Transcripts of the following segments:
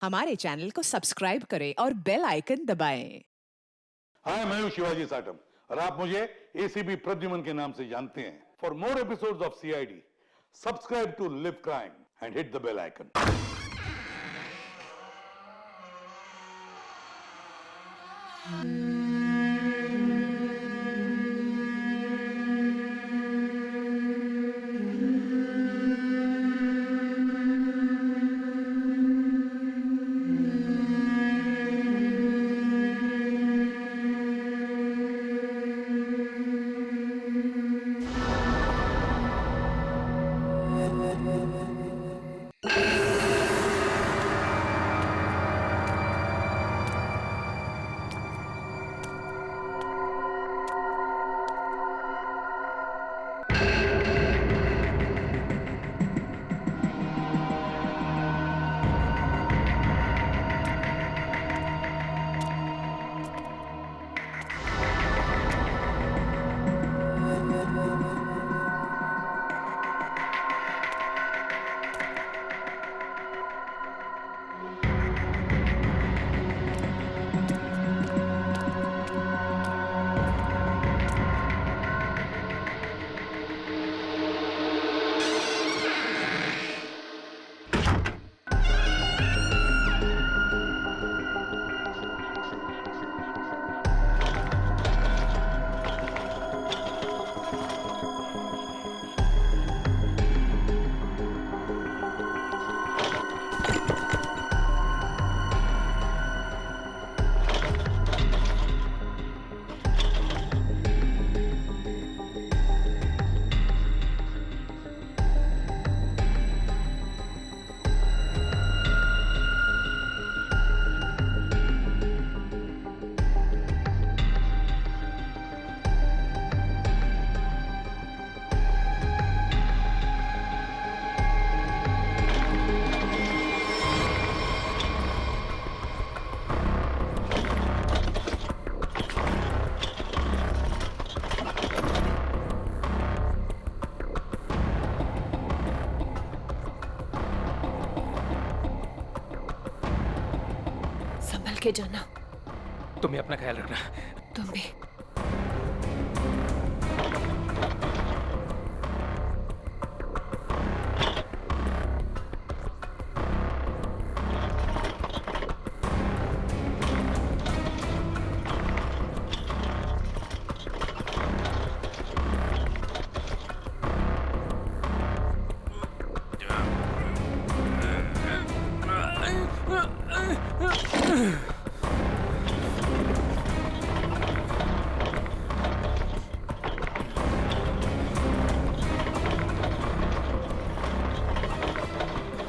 हमारे चैनल को सब्सक्राइब करें और बेल आइकन दबाएं। हाय, मैं हूं शिवाजी साटम और आप मुझे एसीपी प्रद्युमन के नाम से जानते हैं। For more episodes of CID, subscribe to live crime and hit the bell icon. संभल के जाना। तुम्हें अपना ख्याल रखना। तुम भी।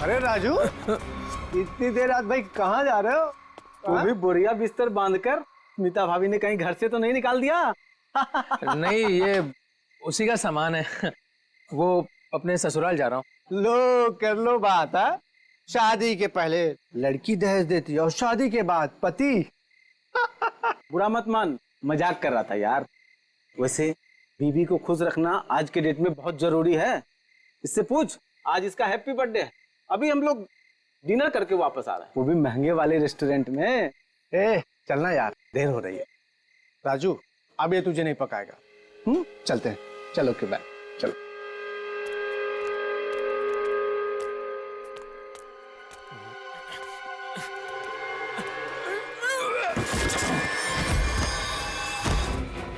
अरे राजू, इतनी देर रात भाई कहाँ जा रहे हो? तू भी बोरिया बिस्तर बांधकर स्मिता भाभी ने कहीं घर से तो नहीं निकाल दिया? नहीं, ये उसी का सामान है। वो अपने ससुराल जा रहा हूँ। लो कर लो बात है। शादी के पहले लड़की दहेज देती है और शादी के बाद पति। बुरा मत मान, मजाक कर रहा था यार। वैसे बीवी को खुश रखना आज के डेट में बहुत जरूरी है। इससे पूछ, आज इसका हैप्पी बर्थडे है। अभी हम लोग डिनर करके वापस आ रहे हैं, वो भी महंगे वाले रेस्टोरेंट में। चलना यार, देर हो रही है। राजू, अब ये तुझे नहीं पकाएगा। चलते हैं। चलो के बाय। चलो।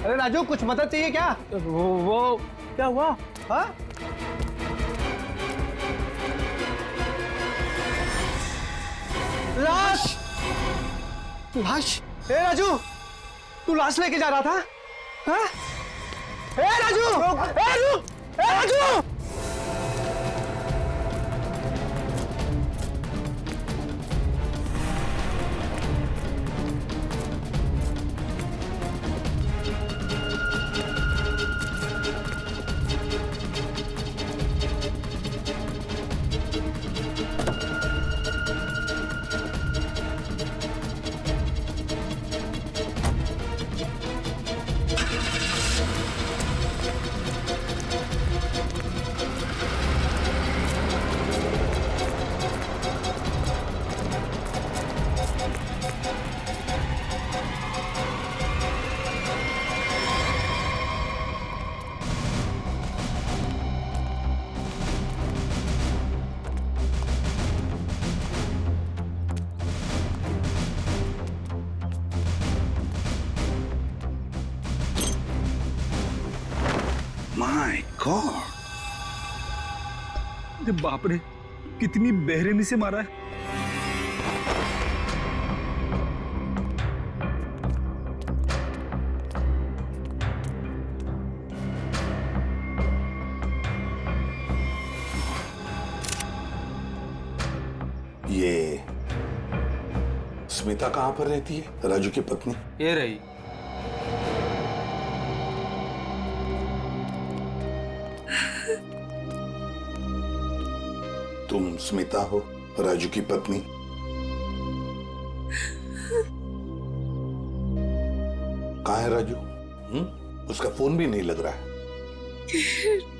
अरे राजू, कुछ मदद चाहिए क्या? वो क्या हुआ? हाँ? लाश! लाश! ए राजू, तू लाश लेके जा रहा था? हाँ? ए राजू! ए राजू! ए राजू! माय गॉड, अरे बाप रे, कितनी बेरहमी से मारा है। ये स्मिता कहां पर रहती है, राजू की पत्नी? ये रही। तुम स्मिता हो, राजू की पत्नी? कहाँ है राजू? उसका फोन भी नहीं लग रहा है।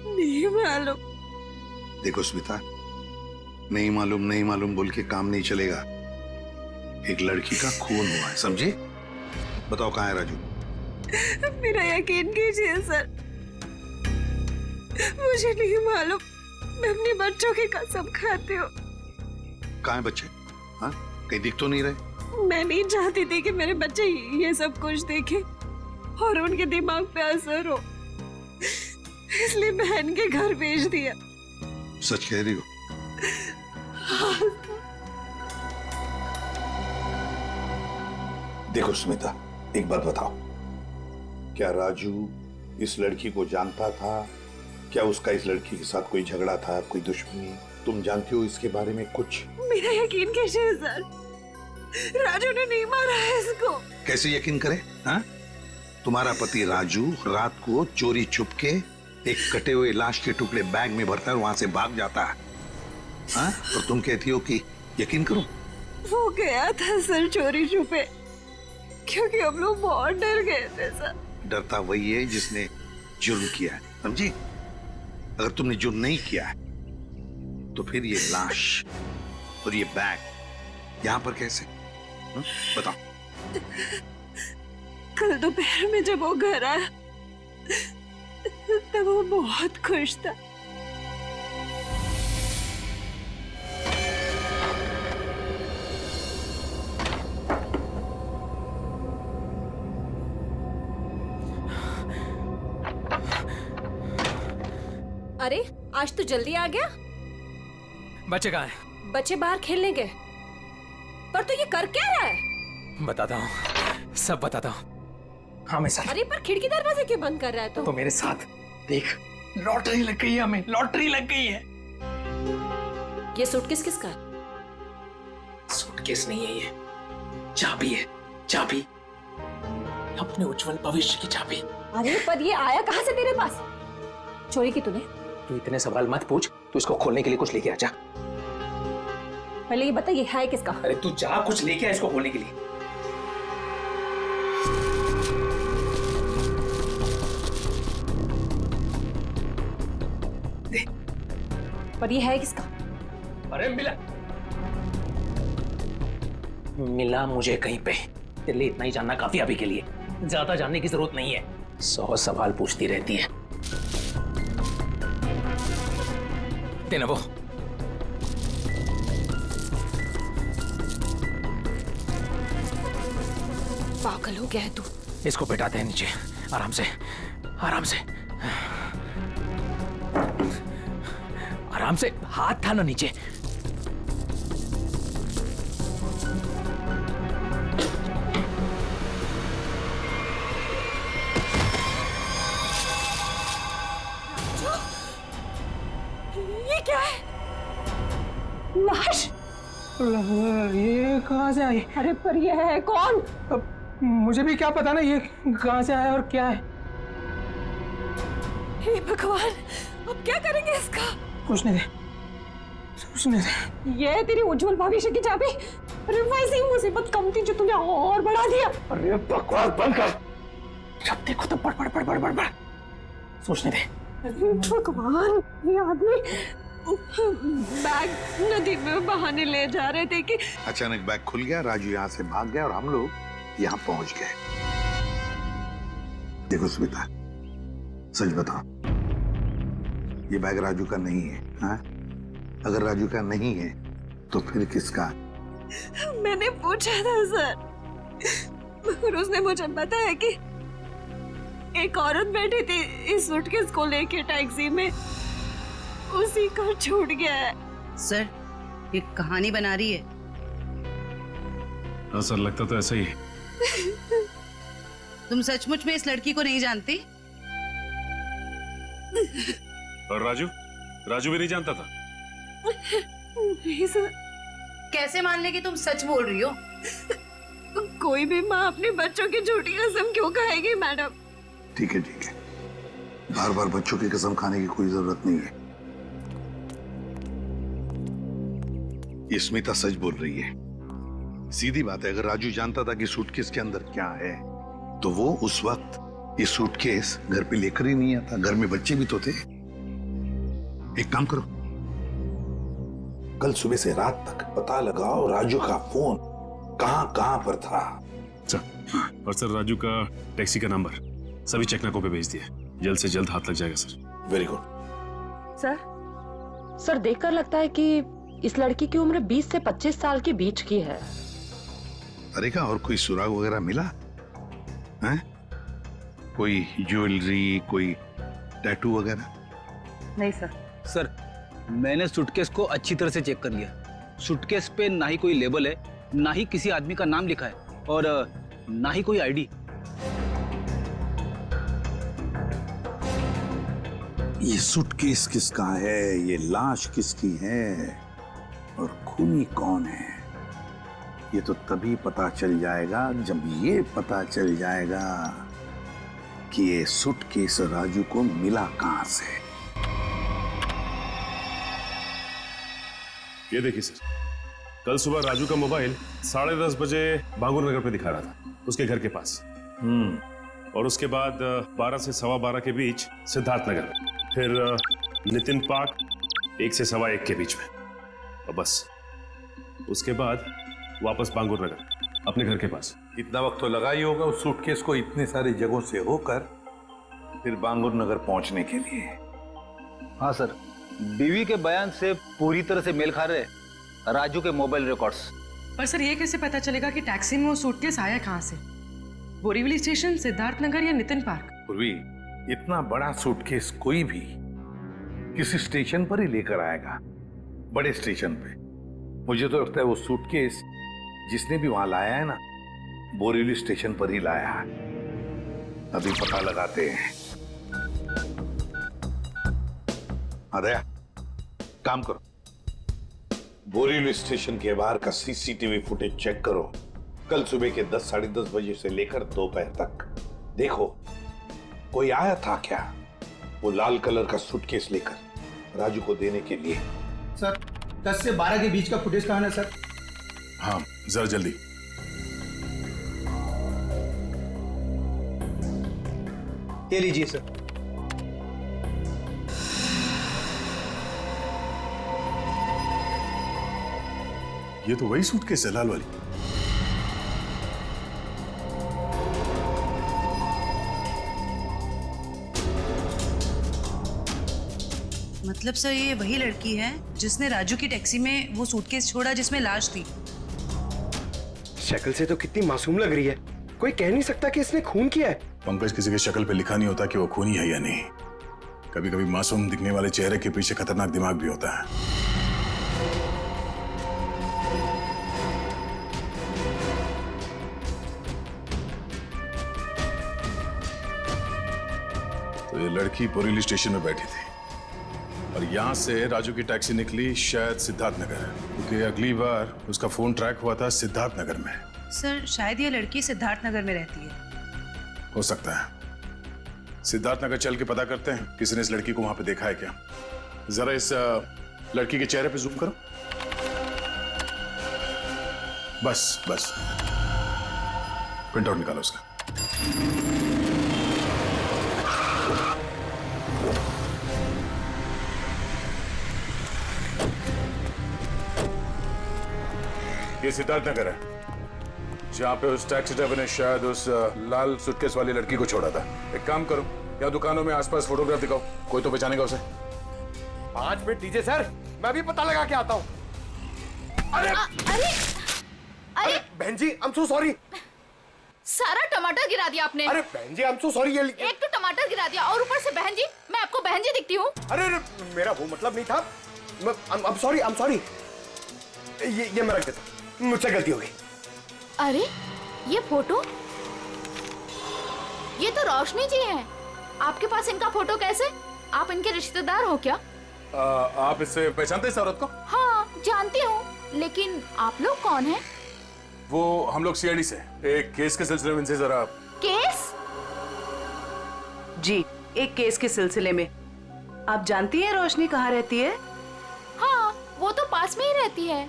नहीं मालूम। देखो स्मिता, नहीं मालूम बोल के काम नहीं चलेगा। एक लड़की का खून हुआ है, समझे? बताओ कहाँ है राजू? मेरा यकीन कीजिए सर, मुझे नहीं मालूम। मैं अपने बच्चों की कसम खाती हूँ। कहाँ है बच्चे? हाँ, कहीं दिख तो नहीं रहे? मैं नहीं चाहती थी कि मेरे बच्चे ये सब कुछ देखें और उनके दिमाग पे असर हो, इसलिए बहन के घर भेज दिया। सच कह रही हो? देखो स्मिता, एक बात बताओ, क्या राजू इस लड़की को जानता था? क्या उसका इस लड़की के साथ कोई झगड़ा था, कोई दुश्मनी? तुम जानती हो इसके बारे में कुछ? मेरा यकीन कीजिए सर, राजू ने नहीं मारा है इसको। कैसे यकीन करे? हाँ? तुम्हारा पति राजू रात को चोरी छुप के एक कटे हुए लाश के टुकड़े बैग में भरता है और वहां से भाग जाता है। हाँ? और तुम कहती हो कि यकीन करो? वो गया था सर चोरी छुपे, क्योंकि हम लोग बहुत डर गए थे सर। डरता वही है जिसने जुर्म किया है, समझी? अगर तुमने जुर्म नहीं किया है तो फिर ये लाश और ये बैग यहाँ पर कैसे? बताओ। कल दोपहर में जब वो घर आया तब वो बहुत खुश था। अरे आज तो जल्दी आ गया। बच्चे कहाँ हैं? बच्चे बाहर खेलने गए। पर तो ये कर क्या रहा है? बताता हूँ, सब बताता हूँ। हाँ मैं सर। अरे पर खिड़की दरवाजे क्यों बंद कर रहा है तो मेरे साथ देख, लॉटरी लग गई है हमें, लॉटरी लग गई है। ये सूटकेस किसका? सूटकेस नहीं है ये, चाबी है, चाबी, अपने उज्जवल भविष्य की चाबी। अरे पर ये आया कहाँ से तेरे पास? चोरी की तूने? तू इतने सवाल मत पूछ, तू इसको खोलने के लिए कुछ लेके आ जा। पहले ये बता ये है किसका? अरे तू जा, कुछ लेके आ इसको खोलने के लिए। दे। पर ये है किसका? अरे मिला मुझे कहीं पे। तेरे लिए इतना ही जानना काफी अभी के लिए, ज्यादा जानने की जरूरत नहीं है। 100 सवाल पूछती रहती है। देना वो। पागल हो गया है तू। इसको बैठाते हैं नीचे, आराम से, आराम से, आराम से। हाथ था ना नीचे। ये क्या है? लाश? ये कहाँ से आई? अरे पर ये है कौन? अब मुझे भी क्या पता ना ये कहाँ से आया और क्या है। हे भगवान, अब क्या करेंगे इसका? सोचने दे, सोचने दे। ये है तेरी उज्जवल भविष्य की चाबी। अरे वैसी ही मुसीबत कम थी जो तूने और बढ़ा दिया। अरे बकवास बंद कर, जब देखो तो बड़ बड़ बड़ बड़ बड़ बड़। सोचने दे। भगवान, ये आदमी बैग नदी में बहाने ले जा रहे थे कि अचानक बैग खुल गया, राजू यहाँ से भाग गया और हम लोग यहाँ पहुंच गए। देखो स्मिता, सच बताओ, ये बैग राजू का नहीं है। हाँ? अगर राजू का नहीं है तो फिर किसका? मैंने पूछा था सर, और उसने मुझे बताया कि एक औरत बैठी थी इस सूटकेस को लेके टैक्सी में, उसी का छूट गया है। सर, ये कहानी बना रही है। हाँ सर, लगता तो ऐसा ही है। तुम सचमुच में इस लड़की को नहीं जानती? और राजू भी नहीं जानता था? नहीं सर। कैसे मान ले कि तुम सच बोल रही हो? कोई भी माँ अपने बच्चों की झूठी कसम क्यों खाएगी मैडम? ठीक है, बार बार बच्चों की कसम खाने की कोई जरूरत नहीं है। ये स्मिता सच बोल रही है। सीधी बात है, अगर राजू जानता था कि सूटकेस के अंदर क्या है तो वो उस वक्त ये सूटकेस घर पे लेकर ही नहीं आता। घर में बच्चे भी तो थे। एक काम करो, कल सुबह से रात तक पता लगाओ राजू का फोन कहां पर था। सर, और सर राजू का टैक्सी का नंबर सभी चेकनाकों पे भेज दिया। जल्द से जल्द हाथ लग जाएगा सर। Very good. सर देखकर लगता है कि इस लड़की की उम्र 20 से 25 साल के बीच की है। अरे का और कोई सुराग वगैरह मिला है? कोई ज्वेलरी, कोई टैटू वगैरह? नहीं सर। सर, मैंने सूटकेस को अच्छी तरह से चेक कर लिया। सूटकेस पे ना ही कोई लेबल है, ना ही किसी आदमी का नाम लिखा है और ना ही कोई आईडी। ये सूटकेस किसका है, ये लाश किसकी है और खूनी कौन है, ये तो तभी पता चल जाएगा जब ये पता चल जाएगा कि ये सूटकेस राजू को मिला कहां से। ये देखिए सर, कल सुबह राजू का मोबाइल 10:30 बजे बांगुर नगर पे दिखा रहा था, उसके घर के पास। और उसके बाद 12 से 12:15 के बीच सिद्धार्थ नगर, फिर नितिन पार्क 1 से 1:15 के बीच में, और बस उसके बाद वापस बांगुर नगर अपने घर के पास। इतना वक्त तो लगा ही होगा उस सूटकेस को इतने सारी जगहों से होकर फिर बांगुर नगर पहुंचने के लिए। हाँ सर, बीवी के बयान से पूरी तरह से मेल खा रहे राजू के मोबाइल रिकॉर्ड्स। पर सर ये कैसे पता चलेगा कि टैक्सी में वो सूटकेस आया कहाँ से? बोरीवली स्टेशन, सिद्धार्थ नगर या नितिन पार्क? पूर्वी, इतना बड़ा सूटकेस कोई भी किसी स्टेशन पर ही लेकर आएगा, बड़े स्टेशन पे। मुझे तो लगता है वो सूटकेस जिसने भी वहां लाया है ना, बोरीवली स्टेशन पर ही लाया है। अभी पता लगाते हैं। दया, काम करो, बोरीवली स्टेशन के बाहर का सीसीटीवी फुटेज चेक करो। कल सुबह के 10, 10:30 बजे से लेकर दोपहर तक देखो कोई आया था क्या वो लाल कलर का सूटकेस लेकर राजू को देने के लिए। सर, 10 से 12 के बीच का फुटेज कहां है सर? हाँ, जरा जल्दी। ये लीजिए सर। ये तो वही सूटकेस है, लाल वाली। मतलब सर ये वही लड़की है जिसने राजू की टैक्सी में वो सूटकेस छोड़ा जिसमें लाश थी। शक्ल से तो कितनी मासूम लग रही है, कोई कह नहीं सकता कि इसने खून किया है। पंकज, किसी की शक्ल पे लिखा नहीं होता कि वो खूनी है या नहीं। कभी कभी मासूम दिखने वाले चेहरे के पीछे खतरनाक दिमाग भी होता है। तो ये लड़की बोरीवली स्टेशन में बैठी थी और यहाँ से राजू की टैक्सी निकली शायद सिद्धार्थ नगर, क्योंकि अगली बार उसका फोन ट्रैक हुआ था सिद्धार्थ नगर में। सर शायद ये लड़की सिद्धार्थ नगर में रहती है। हो सकता है। सिद्धार्थ नगर चल के पता करते हैं किसी ने इस लड़की को वहां पे देखा है क्या। जरा इस लड़की के चेहरे पे जूम करो। बस बस, प्रिंट आउट निकालो उसका। ये सिद्धार्थ नगर है जहां पे उस टैक्सी ड्राइवर ने शायद उस लाल सूटकेस वाली लड़की को छोड़ा था। एक काम करो, या दुकानों में आसपास फोटोग्राफ दिखाओ, कोई तो पहचानेगा उसे। 5 मिनट दीजिए सर, मैं भी पता लगा के आता हूँ। अरे अरे बहन जी, आई एम सो सॉरी सारा टमाटर गिरा दिया आपने। अरे बहन जी, आई एम सो सॉरी। एक तो टमाटर गिरा दिया और ऊपर से बहन जी, मैं आपको बहन जी दिखती हूँ? अरे मेरा वो मतलब नहीं था। I am sorry. ये मैं रख देता, मुझसे गलती हो गई। अरे ये फोटो, ये तो रोशनी जी हैं। आपके पास इनका फोटो कैसे? आप इनके रिश्तेदार हो क्या? आप इससे पहचानते इस औरत को? हाँ जानती हूँ, लेकिन आप लोग कौन हैं? वो हम लोग सीआईडी से एक केस के सिलसिले में इनसे जरा। केस? जी, एक केस के सिलसिले में। आप जानती हैं रोशनी कहाँ रहती है? हाँ, वो तो पास में ही रहती है।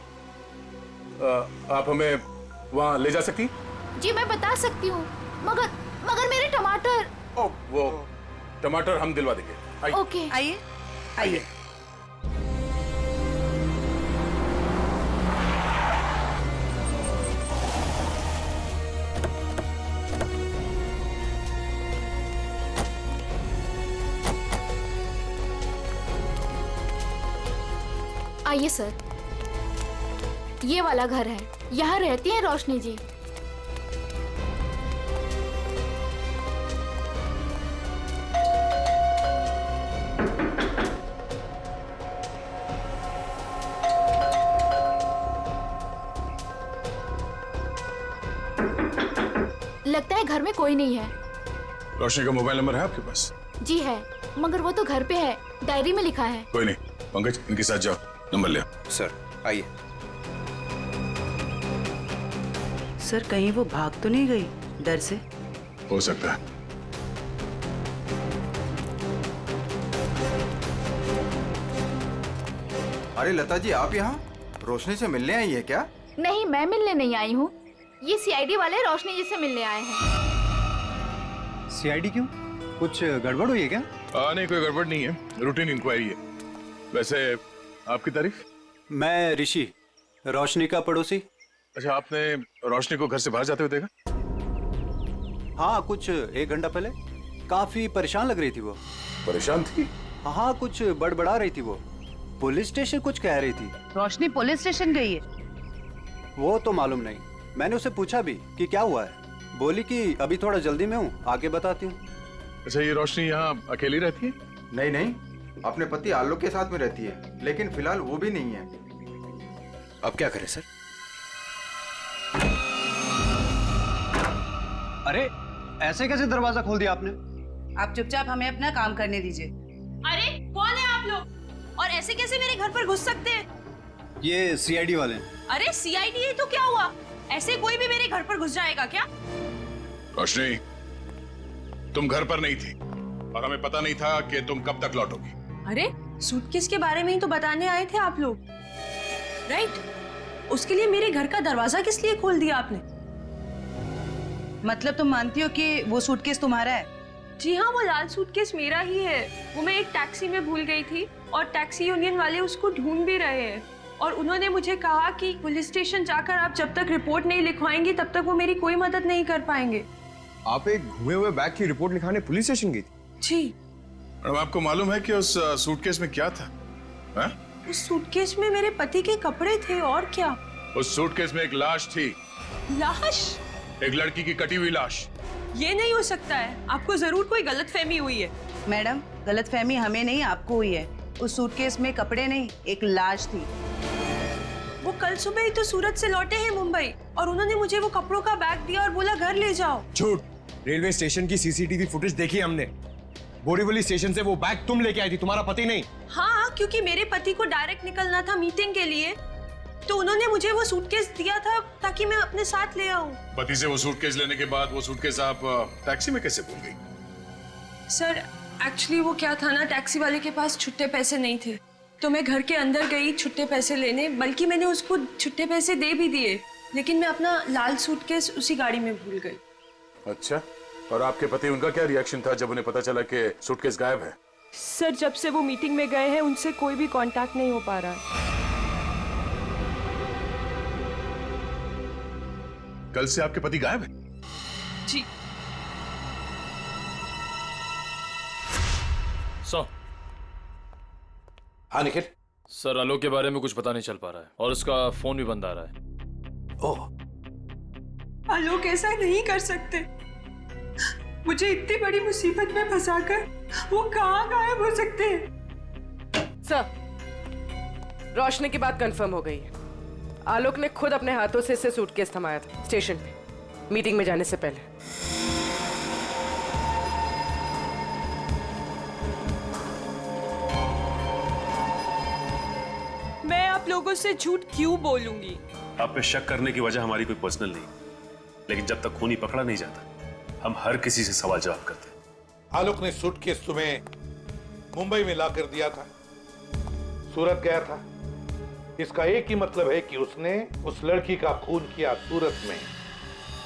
आप हमें वहाँ ले जा सकती? जी मैं बता सकती हूँ, मगर मेरे टमाटर। ओ, वो टमाटर हम दिलवा देंगे। आइए। ओके आइए आइए। आइए सर, ये वाला घर है, यहाँ रहती है रोशनी जी। लगता है घर में कोई नहीं है। रोशनी का मोबाइल नंबर है आपके पास? जी है, मगर वो तो घर पे है, डायरी में लिखा है। कोई नहीं, पंकज इनके साथ जाओ, नंबर ले आओ। सर आइए। सर कहीं वो भाग तो नहीं गई डर से? हो सकता है। अरे लता जी, आप यहाँ रोशनी से मिलने आई है क्या? नहीं, मैं मिलने नहीं आई हूँ, ये सीआईडी वाले रोशनी जी से मिलने आए हैं। सीआईडी क्यों? कुछ गड़बड़ हुई है क्या? नहीं, कोई गड़बड़ नहीं है, रूटीन इंक्वायरी है। वैसे आपकी तारीफ? मैं ऋषि, रोशनी का पड़ोसी। अच्छा, आपने रोशनी को घर से बाहर जाते हुए देखा? हाँ, कुछ 1 घंटा पहले। काफी परेशान लग रही थी वो। परेशान थी? हाँ, कुछ बड़बड़ा रही थी वो। पुलिस स्टेशन कुछ कह रही थी। रोशनी पुलिस स्टेशन गई है? वो तो मालूम नहीं, मैंने उससे पूछा भी कि क्या हुआ है। बोली कि अभी थोड़ा जल्दी में हूँ, आके बताती हूँ। अच्छा, ये रोशनी यहाँ अकेली रहती है? नहीं नहीं, अपने पति आलोक के साथ में रहती है, लेकिन फिलहाल वो भी नहीं है। अब क्या करें सर? अरे ऐसे कैसे दरवाजा खोल दिया आपने? आप चुपचाप हमें अपना काम करने दीजिए। अरे कौन है आप लोग, और ऐसे कैसे मेरे घर पर घुस सकते हैं? ये सीआईडी वाले हैं। अरे सीआईडी है तो क्या हुआ, ऐसे कोई भी मेरे घर पर घुस जाएगा क्या? रोशनी, तुम घर पर नहीं थी और हमें पता नहीं था कि तुम कब तक लौटोगी। अरे सूटकेस के बारे में ही तो बताने आए थे आप लोग, राइट? उसके लिए मेरे घर का दरवाजा किस लिए खोल दिया आपने? मतलब तुम मानती हो कि वो सूटकेस तुम्हारा है? जी हाँ, वो लाल सूटकेस मेरा ही है। वो मैं एक टैक्सी में भूल गई थी और टैक्सी यूनियन वाले उसको ढूंढ भी रहे हैं, और उन्होंने मुझे कहा कि पुलिस स्टेशन जाकर आप जब तक रिपोर्ट नहीं लिखवाएंगी तब तक वो मेरी कोई मदद नहीं कर पाएंगे। आप एक घुमे हुए बैग की रिपोर्ट लिखाने पुलिस स्टेशन गई थी? जी। मैडम, आपको मालूम है कि उस सूटकेस में क्या था? है? उस सूटकेस में मेरे पति के कपड़े थे, और क्या? उस सूटकेस में एक लाश थी। लाश? एक लड़की की कटी हुई लाश। ये नहीं हो सकता है, आपको जरूर कोई गलतफहमी हुई है। मैडम, गलतफहमी हमें नहीं आपको हुई है। उस सूटकेस में कपड़े नहीं, एक लाश थी। वो कल सुबह ही तो सूरत से लौटे हैं मुंबई, और उन्होंने मुझे वो कपड़ों का बैग दिया और बोला घर ले जाओ। झूठ। रेलवे स्टेशन की सीसीटीवी फुटेज देखी हमने। बोरीवली स्टेशन से वो बैग तुम लेके आई थी, तुम्हारा पति नहीं। हाँ, क्योंकि मेरे पति को डायरेक्ट निकलना था मीटिंग के लिए, तो उन्होंने मुझे वो सूटकेस दिया था ताकि मैं अपने साथ ले आऊं। पति से वो सूटकेस लेने के बाद वो सूटकेस आप टैक्सी में कैसे भूल गई? सर एक्चुअली वो क्या था ना, टैक्सी वाले के पास छुट्टे पैसे नहीं थे, तो मैं घर के अंदर गई छुट्टे पैसे लेने, बल्कि मैंने उसको छुट्टे पैसे दे भी दिए, लेकिन मैं अपना लाल सूटकेस उसी गाड़ी में भूल गई। अच्छा, और आपके पति, उनका क्या रिएक्शन था जब उन्हें पता चला कि सूटकेस गायब है? सर जब से वो मीटिंग में गए हैं उनसे कोई भी कांटेक्ट नहीं हो पा रहा है। कल से आपके पति गायब है? जी। हाँ निखिल। सर, आलोक के बारे में कुछ पता नहीं चल पा रहा है और उसका फोन भी बंद आ रहा है। ओह, आलोक ऐसा नहीं कर सकते। मुझे इतनी बड़ी मुसीबत में फंसाकर वो कहाँ गायब हो सकते हैं? सर, रोशनी की बात कंफर्म हो गई है। आलोक ने खुद अपने हाथों से इसे सूटकेस थमाया था स्टेशन पे, मीटिंग में जाने से पहले। मैं आप लोगों से झूठ क्यों बोलूंगी? आप पे शक करने की वजह हमारी कोई पर्सनल नहीं, लेकिन जब तक खूनी पकड़ा नहीं जाता हम हर किसी से सवाल जवाब करते हैं। आलोक ने सूटकेस तुम्हें मुंबई में लाकर दिया था, सूरत गया था। इसका एक ही मतलब है कि उसने उस लड़की का खून किया सूरत में,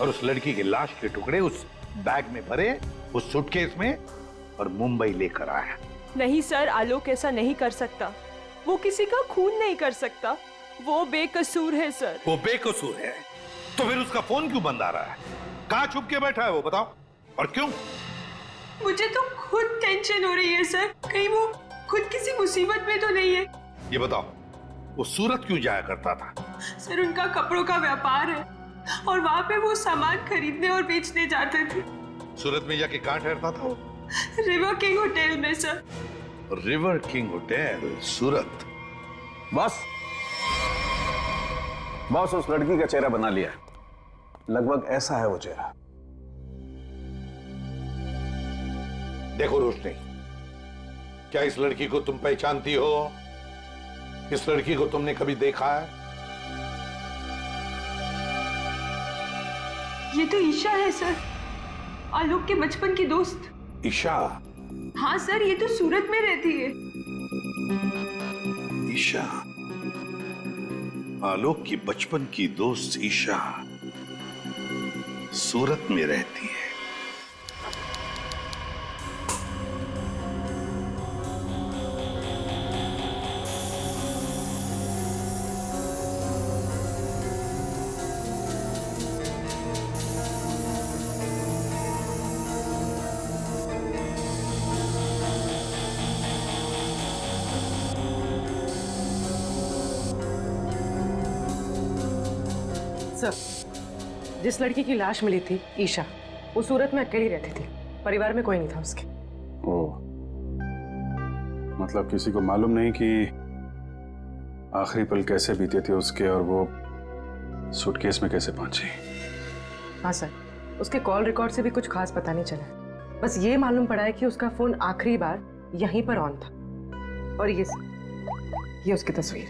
और उस लड़की की लाश के टुकड़े उस बैग में भरे, उस सूटकेस में, और मुंबई लेकर आया। नहीं सर, आलोक ऐसा नहीं कर सकता। वो किसी का खून नहीं कर सकता। वो बेकसूर है सर। वो बेकसूर है तो फिर उसका फोन क्यों बंद आ रहा है? कहां छुप के बैठा है वो, बताओ, और क्यों? मुझे तो खुद टेंशन हो रही है सर, कहीं वो खुद किसी मुसीबत में तो नहीं है। ये बताओ, वो सूरत क्यों जाया करता था? सर, उनका कपड़ों का व्यापार है और वहाँ पे वो सामान खरीदने और बेचने जाते थे। सूरत में जाके कहां ठहरता था वो? रिवर किंग होटल में सर। रिवर किंग होटल, सूरत। बॉस उस लड़की का चेहरा बना लिया। लगभग ऐसा है वो चेहरा। देखो रोशनी, क्या इस लड़की को तुम पहचानती हो? इस लड़की को तुमने कभी देखा है? ये तो ईशा है सर, आलोक के बचपन की दोस्त। ईशा? हाँ सर, ये तो सूरत में रहती है। ईशा, आलोक की बचपन की दोस्त ईशा सूरत में रहती है। सर, जिस लड़की की लाश मिली थी, ईशा, वो सूरत में अकेली रहती थी। परिवार में कोई नहीं था उसके। ओह, मतलब किसी को मालूम नहीं कि आखिरी पल कैसे बीते थे उसके, और वो सूटकेस में कैसे पहुंची। हाँ सर, उसके कॉल रिकॉर्ड से भी कुछ खास पता नहीं चला। बस ये मालूम पड़ा है कि उसका फोन आखिरी बार यहीं पर ऑन था। और ये उसकी तस्वीर।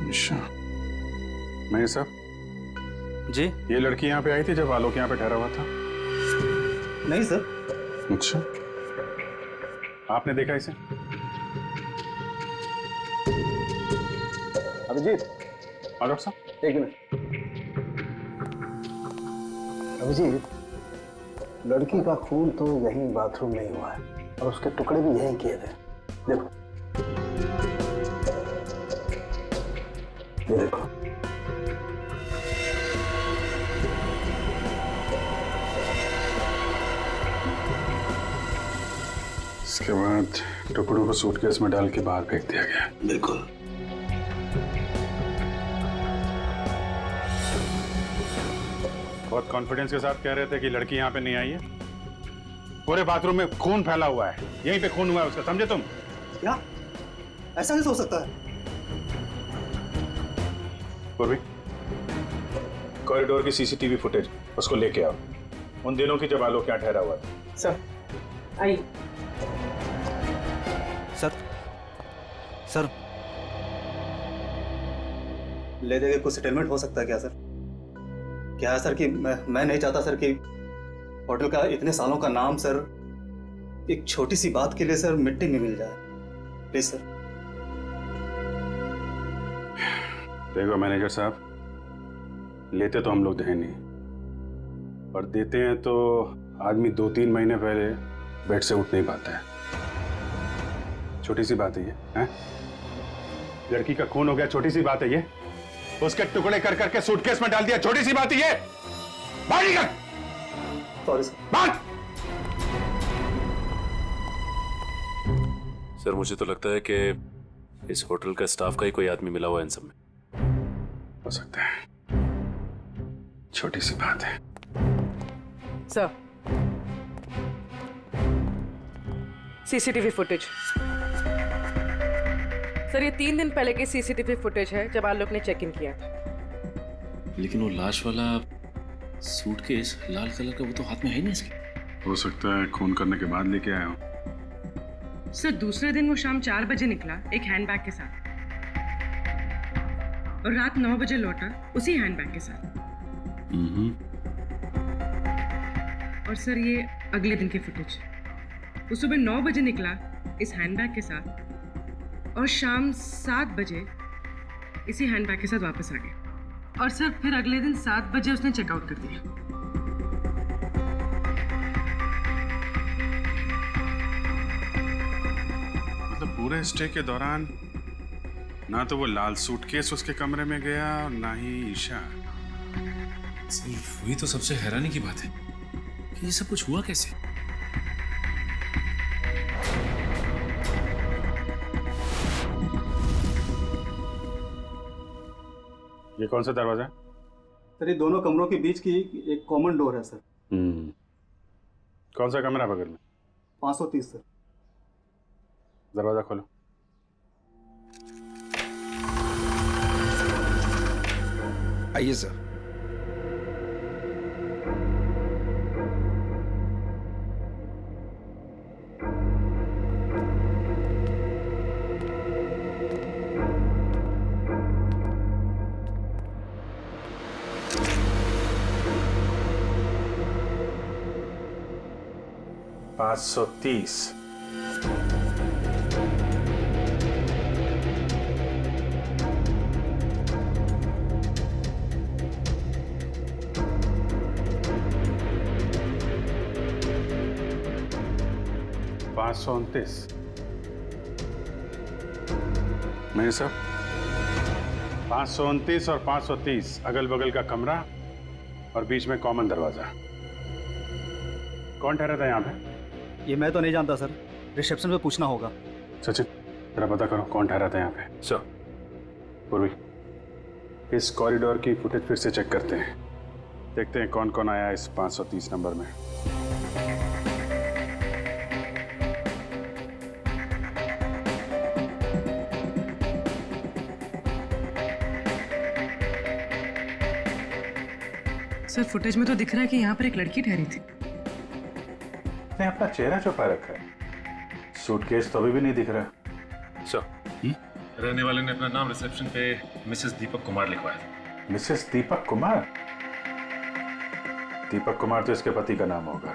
अच्छा, मैं सब जी, ये लड़की यहाँ पे आई थी जब आलोक यहाँ पे ठहरा हुआ था? नहीं सर। अच्छा, आपने देखा इसे? अभिजीत, हाँ डॉक्टर साहब, एक मिनट। अभिजीत, लड़की का खून तो यहीं बाथरूम में ही हुआ है और उसके टुकड़े भी यहीं किए थे। देखो, ये देखो। इसके बाद टुकड़ों को सूटकेस में डाल के बाहर फेंक दिया गया। बिल्कुल। बहुत कॉन्फिडेंस के साथ कह रहे थे कि लड़की यहाँ पे नहीं आई है। पूरे बाथरूम में खून फैला हुआ है, यहीं पे खून हुआ है उसका, समझे तुम? क्या? ऐसा नहीं हो सकता है। पूर्वी, कॉरिडोर की सीसीटीवी फुटेज उसको लेके आओ, उन दिनों की जब आलोक यहाँ ठहरा हुआ था। सर, आई। सर, ले देके कुछ सेटलमेंट हो सकता है क्या सर? क्या है सर कि मैं नहीं चाहता सर कि होटल का इतने सालों का नाम सर एक छोटी सी बात के लिए सर मिट्टी में मिल जाए। Please sir. देखो मैनेजर साहब, लेते तो हम लोग हैं नहीं, और देते हैं तो आदमी 2-3 महीने पहले बेड से उठ नहीं पाता है। छोटी सी बात है ये, हैं? लड़की का खून हो गया, छोटी सी बात है ये। उसके टुकड़े कर करके सूटकेस में डाल दिया, छोटी सी बात है ये। बाहर निकल। Sorry sir. बात। सर, मुझे तो लगता है कि इस होटल का स्टाफ का ही कोई आदमी मिला हुआ है इन सब में। हो सकता है, छोटी सी बात है। Sir, CCTV footage. सर, ये 3 दिन पहले की सीसीटीवी फुटेज है जब आलोक ने चेक इन किया था। लेकिन वो लाश वाला सूटकेस लाल कलर का, वो तो हाथ में है ही नहीं इसके। हो सकता है खून करने के बाद लेके आया हूँ। सर, दूसरे दिन वो शाम 4 बजे निकला एक हैंडबैग के साथ और रात 9 बजे लौटा उसी हैंडबैग के साथ। और सर, ये अगले दिन की फुटेज। वो सुबह 9 बजे निकला इस हैंडबैग के साथ और शाम 7 बजे इसी हैंडबैग के साथ वापस आ गया। और सर, फिर अगले दिन 7 बजे उसने चेकआउट कर दिया। मतलब पूरे स्टे के दौरान ना तो वो लाल सूटकेस उसके कमरे में गया और ना ही ईशा। सिर्फ वही तो सबसे हैरानी की बात है कि ये सब कुछ हुआ कैसे। ये कौन सा दरवाजा है? सर, ये दोनों कमरों के बीच की एक कॉमन डोर है सर। कौन सा कमरा बगल में? 530 सर। दरवाजा खोलो। आइए सर। $530। $529। नहीं सर, 529 और 530 अगल बगल का कमरा और बीच में कॉमन दरवाजा। कौन ठहरा था यहाँ पे? ये मैं तो नहीं जानता सर, रिसेप्शन पे पूछना होगा। सचिन, जरा पता करो कौन ठहरा था यहाँ पे। सर। पूर्वी, इस कॉरिडोर की फुटेज फिर से चेक करते हैं, देखते हैं कौन कौन आया इस 530 नंबर में। सर, फुटेज में तो दिख रहा है कि यहाँ पर एक लड़की ठहरी थी। ने अपना चेहरा छुपा रखा है, सूटकेस तो अभी भी नहीं दिख रहा। सर, रहने वाले ने अपना नाम रिसेप्शन पे मिसेस दीपक कुमार लिखवाया था। मिसेस दीपक कुमार? दीपक कुमार तो इसके पति का नाम होगा,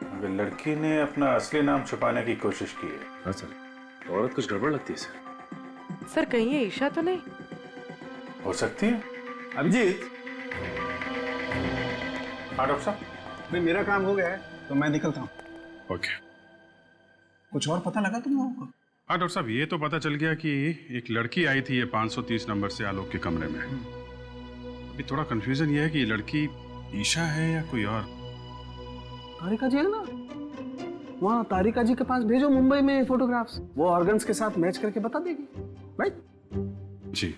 मगर लड़की ने अपना असली नाम छुपाने की कोशिश की है। हाँ सर, औरत कुछ गड़बड़ लगती है सर। सर, कहीं ये ईशा तो नहीं? हो सकती है। अभिजीत। हाँ डॉक्टर साहब। भाई, मेरा काम हो गया है तो मैं निकलता हूँ। ओके। कुछ और पता लगा तुम लोगों को? हाँ डॉक्टर साहब, ये तो पता चल गया कि एक लड़की आई थी ये 530 नंबर से आलोक के कमरे में। अभी थोड़ा कंफ्यूजन ये है कि ये लड़की ईशा है या कोई और। तारिका जी है ना, वहाँ तारिका जी के पास भेजो मुंबई में फोटोग्राफ्स, वो ऑर्गन्स के साथ मैच करके बता देगी। राइट जी,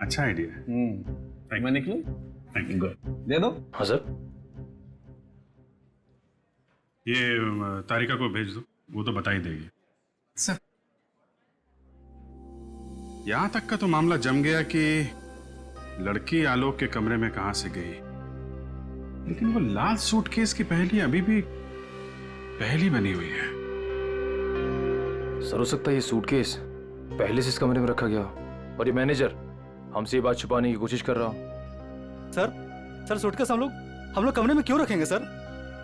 अच्छा आइडिया है। मैं निकलूं? दे दो। हाँ सर। ये तारिका को भेज दो, वो तो बता ही देगी। सर, यहां तक का तो मामला जम गया कि लड़की आलोक के कमरे में कहां से गई, लेकिन वो लाल सूटकेस की पहेली अभी भी पहेली बनी हुई है। सर, हो सकता है ये सूटकेस पहले से इस कमरे में रखा गया और ये मैनेजर हमसे ये बात छुपाने की कोशिश कर रहा हो। सर सूटकेस हम लोग कमरे में क्यों रखेंगे सर?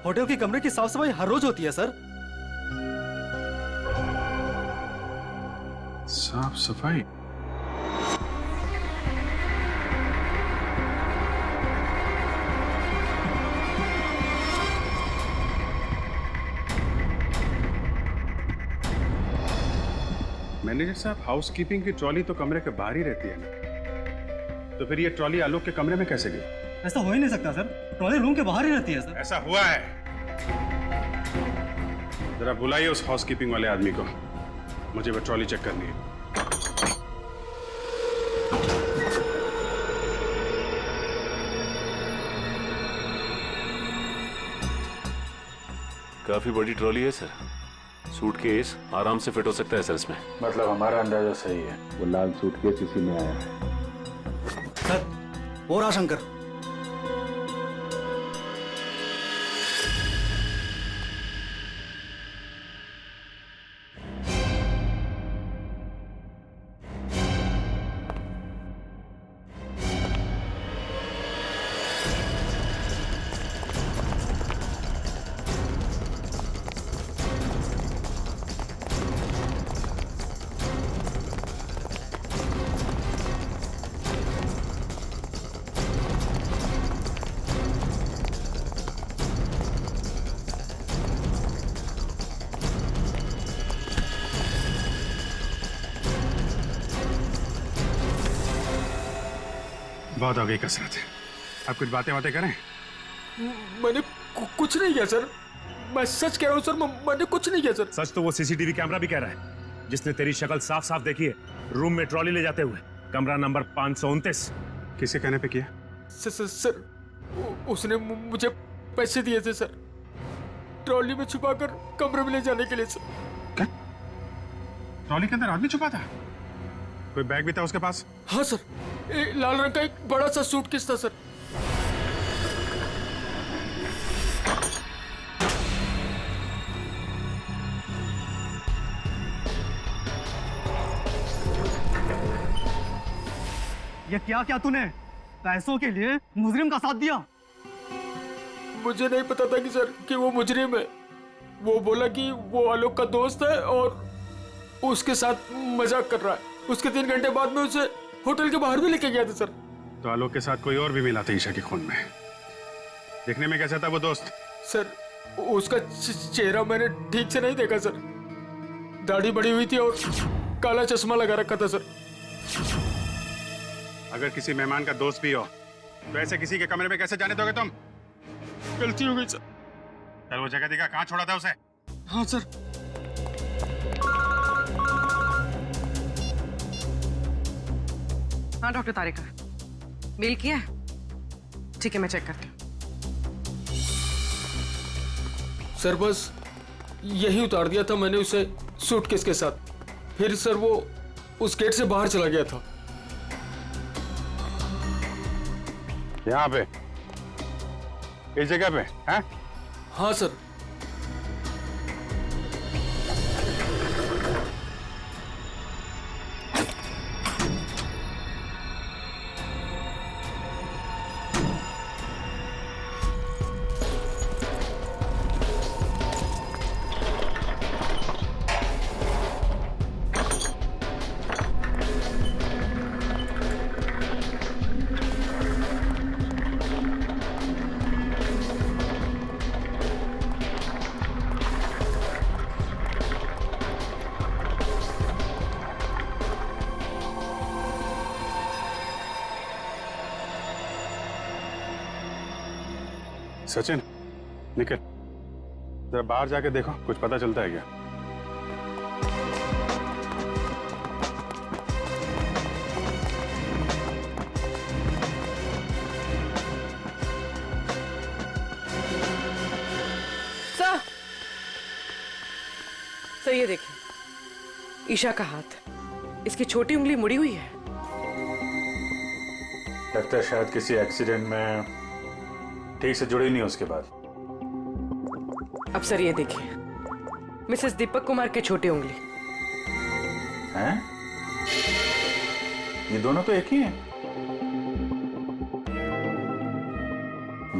होटल के कमरे की साफ सफाई हर रोज होती है सर। साफ सफाई? मैनेजर साहब, हाउसकीपिंग की ट्रॉली तो कमरे के बाहर ही रहती है ना, तो फिर ये ट्रॉली आलोक के कमरे में कैसे गई? ऐसा हो ही नहीं सकता सर, ट्रॉली रूम के बाहर ही रहती है सर। ऐसा हुआ है। जरा बुलाइए उस हाउसकीपिंग वाले आदमी को, मुझे वो ट्रॉली चेक करनी है। काफी बड़ी ट्रॉली है सर। सूटकेस आराम से फिट हो सकता है सर इसमें। मतलब हमारा अंदाजा सही है, वो लाल सूटकेस इसी में आया है। सर वो रहा शंकर। बहुत हो गई कसरत, अब कुछ बातें करें। मैंने कुछ नहीं किया सर, मैं सच कह रहा हूँ सर, मैंने कुछ नहीं किया सर। सच तो वो सीसीटीवी कैमरा भी कह रहा है, जिसने तेरी शक्ल साफ साफ देखी है रूम में ट्रॉली ले जाते हुए, कमरा नंबर 529। किसके कहने पे किया? सर उसने मुझे पैसे दिए थे सर, ट्रॉली में छुपाकर कमरे में ले जाने के लिए सर। क्या? ट्रॉली के अंदर आदमी छुपा था? कोई बैग भी था उसके पास? हाँ सर, लाल रंग का एक बड़ा सा सूटकेस था सर। ये क्या क्या तूने पैसों के लिए मुजरिम का साथ दिया? मुझे नहीं पता था कि सर कि वो मुजरिम है। वो बोला कि वो आलोक का दोस्त है और उसके साथ मजाक कर रहा है। उसके 3 घंटे बाद में उसे होटल के बाहर भी लेके गया था सर। तो आलोक के साथ कोई और भी मिला था ईशा के खून में? देखने में कैसा था वो दोस्त? सर उसका चेहरा मैंने ठीक से नहीं देखा सर, दाढ़ी बड़ी हुई थी और काला चश्मा लगा रखा था सर। अगर किसी मेहमान का दोस्त भी हो तो ऐसे किसी के कमरे में कैसे जाने दोगे तुम? गलती हो गई सर। कल वो जगह दिखा, कहाँ छोड़ा था उसे? हाँ सर। हाँ डॉक्टर तारिका, मेल किया है? ठीक है, मैं चेक करती हूँ। सर बस यही उतार दिया था मैंने उसे सूटकेस के साथ, फिर सर वो उस गेट से बाहर चला गया था। यहाँ पे, इस जगह पे? हैं? हाँ सर। सचिन, निकल, जरा बाहर जाके देखो, कुछ पता चलता है क्या? सर ये देखिए, ईशा का हाथ, इसकी छोटी उंगली मुड़ी हुई है। लगता है शायद किसी एक्सीडेंट में ठीक से जुड़ी नहीं उसके बाद। अब सर ये देखिए, मिसेस दीपक कुमार की छोटी उंगली। हैं? ये दोनों तो एक ही हैं।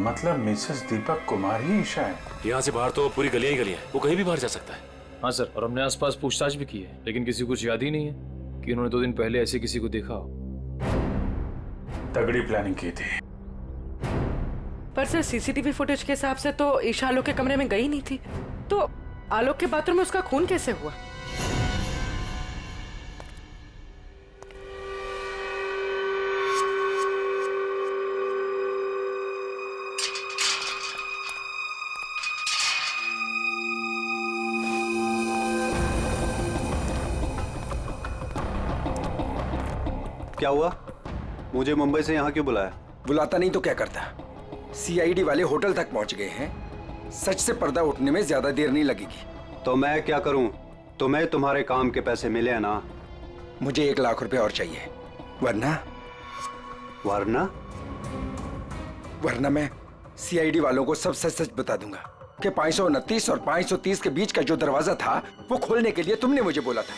मतलब मिसेस दीपक कुमार ही ईशा है। यहाँ से बाहर तो पूरी गलियां ही गलियां हैं, वो कहीं भी बाहर जा सकता है। हाँ सर, और हमने आसपास पूछताछ भी की है, लेकिन किसी को कुछ याद ही नहीं है कि उन्होंने 2 दिन पहले ऐसे किसी को देखा हो। तगड़ी प्लानिंग की थी। पर सर सीसीटीवी फुटेज के हिसाब से तो ईशा आलोक के कमरे में गई नहीं थी, तो आलोक के बाथरूम में उसका खून कैसे हुआ? क्या हुआ? मुझे मुंबई से यहाँ क्यों बुलाया? बुलाता नहीं तो क्या करता? सीआईडी वाले होटल तक पहुंच गए हैं सच से पर्दा उठने में ज्यादा देर नहीं लगेगी। तो मैं क्या करूं? तुम्हें तुम्हारे काम के पैसे मिले हैं ना? मुझे 1 लाख रुपए और चाहिए, वरना वरना मैं सीआईडी वालों को सब सच सच बता दूंगा कि 529 और 530 के बीच का जो दरवाजा था वो खोलने के लिए तुमने मुझे बोला था।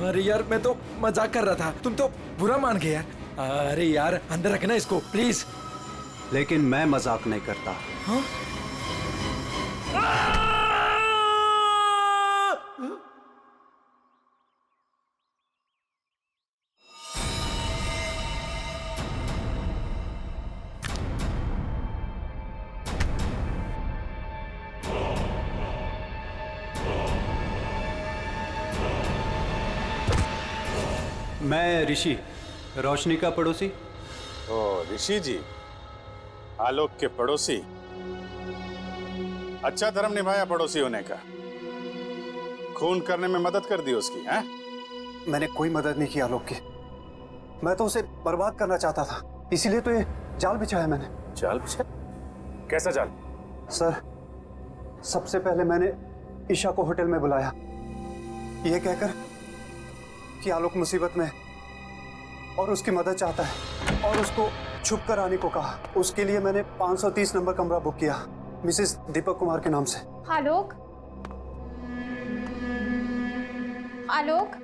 अरे यार, मैं तो मजाक कर रहा था, तुम तो बुरा मान गए यार। अरे यार, अंदर रखना इसको प्लीज। लेकिन मैं मजाक नहीं करता। हाँ? मैं ऋषि, रोशनी का पड़ोसी। ओ ऋषि जी, आलोक के पड़ोसी। अच्छा धर्म निभाया पड़ोसी होने का। खून करने में मदद कर दी उसकी, हैं? मैंने कोई मदद नहीं की आलोक की। मैं तो उसे बर्बाद करना चाहता था, इसीलिए तो ये जाल बिछाया मैंने। जाल बिछाया? कैसा जाल? सर, सबसे पहले मैंने ईशा को होटल में बुलाया, ये कहकर कि आलोक मुसीबत में और उसकी मदद चाहता है, और उसको छुप कर आने को कहा। उसके लिए मैंने 530 नंबर कमरा बुक किया, मिसेस दीपक कुमार के नाम से। आलोक, आलोक,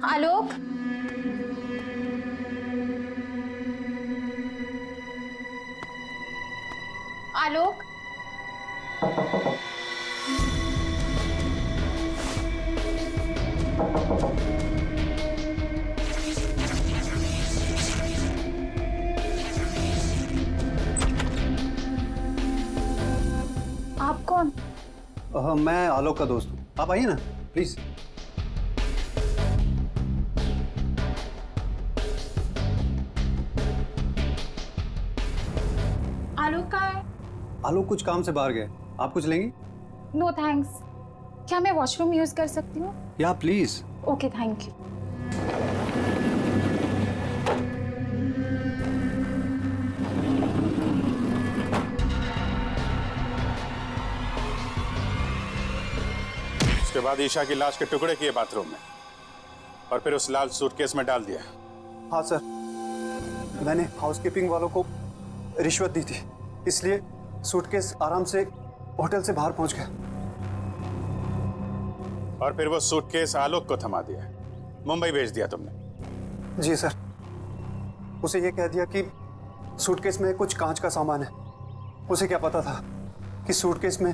आलोक, आलोक, आप कौन? मैं आलोक का दोस्त हूँ। आप आइए ना प्लीज। आलोक कहाँ है? आलोक कुछ काम से बाहर गए। आप कुछ लेंगी? No thanks. क्या मैं वॉशरूम यूज कर सकती हूँ? या प्लीज। Okay, thank you. उसके बाद ईशा की लाश के टुकड़े किए बाथरूम में और फिर उस लाल सूटकेस में डाल दिया। हाँ सर, मैंने हाउसकीपिंग वालों को रिश्वत दी थी, इसलिए सूटकेस आराम से होटल से बाहर पहुंच गया। और फिर वो सूटकेस आलोक को थमा दिया, मुंबई भेज दिया तुमने? जी सर, उसे ये कह दिया कि सूटकेस में कुछ कांच का सामान है। उसे क्या पता था कि सूटकेस में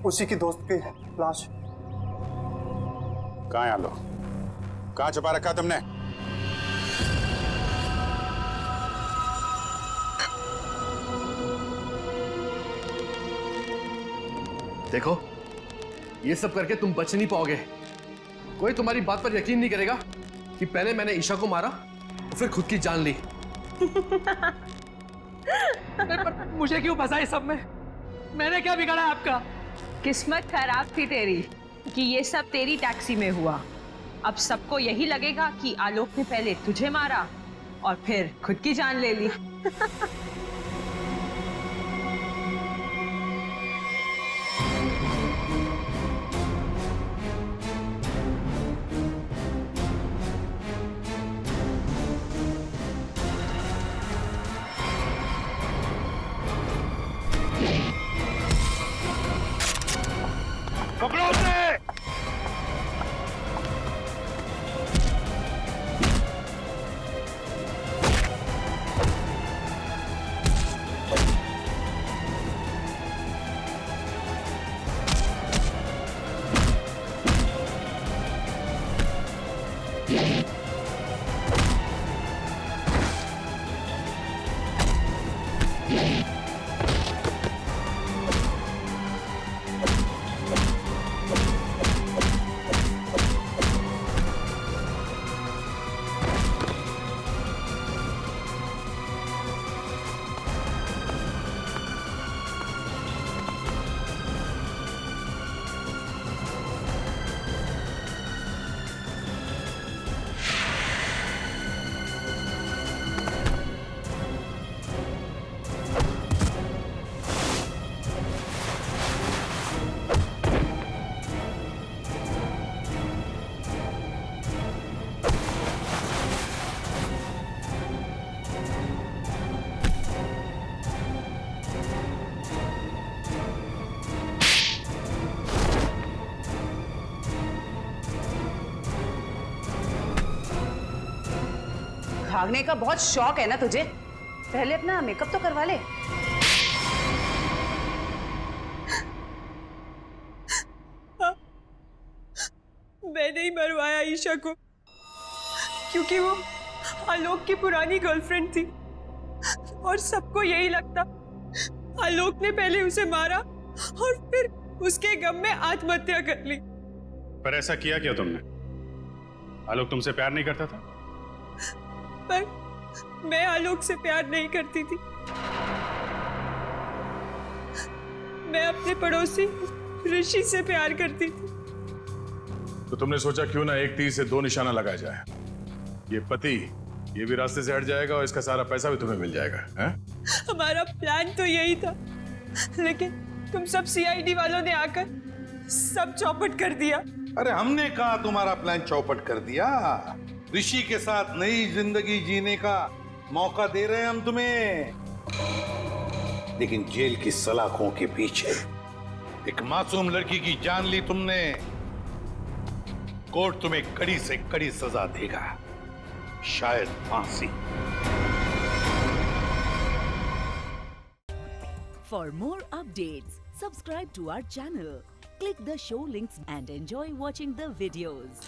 उसी की दोस्त की लाश। कहाँ है आलोक? कहाँ छुपा रखा तुमने? देखो, ये सब करके तुम बच नहीं पाओगे। कोई तुम्हारी बात पर यकीन नहीं करेगा कि पहले मैंने ईशा को मारा और फिर खुद की जान ली। मुझे क्यों फंसा इस सब में? मैंने क्या बिगाड़ा आपका? किस्मत खराब थी तेरी कि ये सब तेरी टैक्सी में हुआ। अब सबको यही लगेगा कि आलोक ने पहले तुझे मारा और फिर खुद की जान ले ली। पकड़ो उसे! भागने का बहुत शौक है ना तुझे? पहले अपना मेकअप तो करवा ले। मैं नहीं मरवाया ईशा को, क्योंकि वो आलोक की पुरानी गर्लफ्रेंड थी और सबको यही लगता आलोक ने पहले उसे मारा और फिर उसके गम में आत्महत्या कर ली। पर ऐसा किया क्या तुमने? आलोक तुमसे प्यार नहीं करता था? पर मैं आलोक से प्यार नहीं करती थी। मैं अपने पड़ोसी ऋषि से प्यार करती थी। तो तुमने सोचा क्यों ना एक तीर से दो निशाना लगाया जाए। ये पति, ये भी रास्ते से हट जाएगा और इसका सारा पैसा भी तुम्हें मिल जाएगा। हैं? हमारा प्लान तो यही था, लेकिन तुम सब सीआईडी वालों ने आकर सब चौपट कर दिया। अरे हमने कहा तुम्हारा प्लान चौपट कर दिया। ऋषि के साथ नई जिंदगी जीने का मौका दे रहे हैं हम तुम्हें, लेकिन जेल की सलाखों के पीछे एक मासूम लड़की की जान ली तुमने। कोर्ट तुम्हें कड़ी से कड़ी सजा देगा, शायद फांसी। For more updates, subscribe to our channel, click the show links and enjoy watching the videos.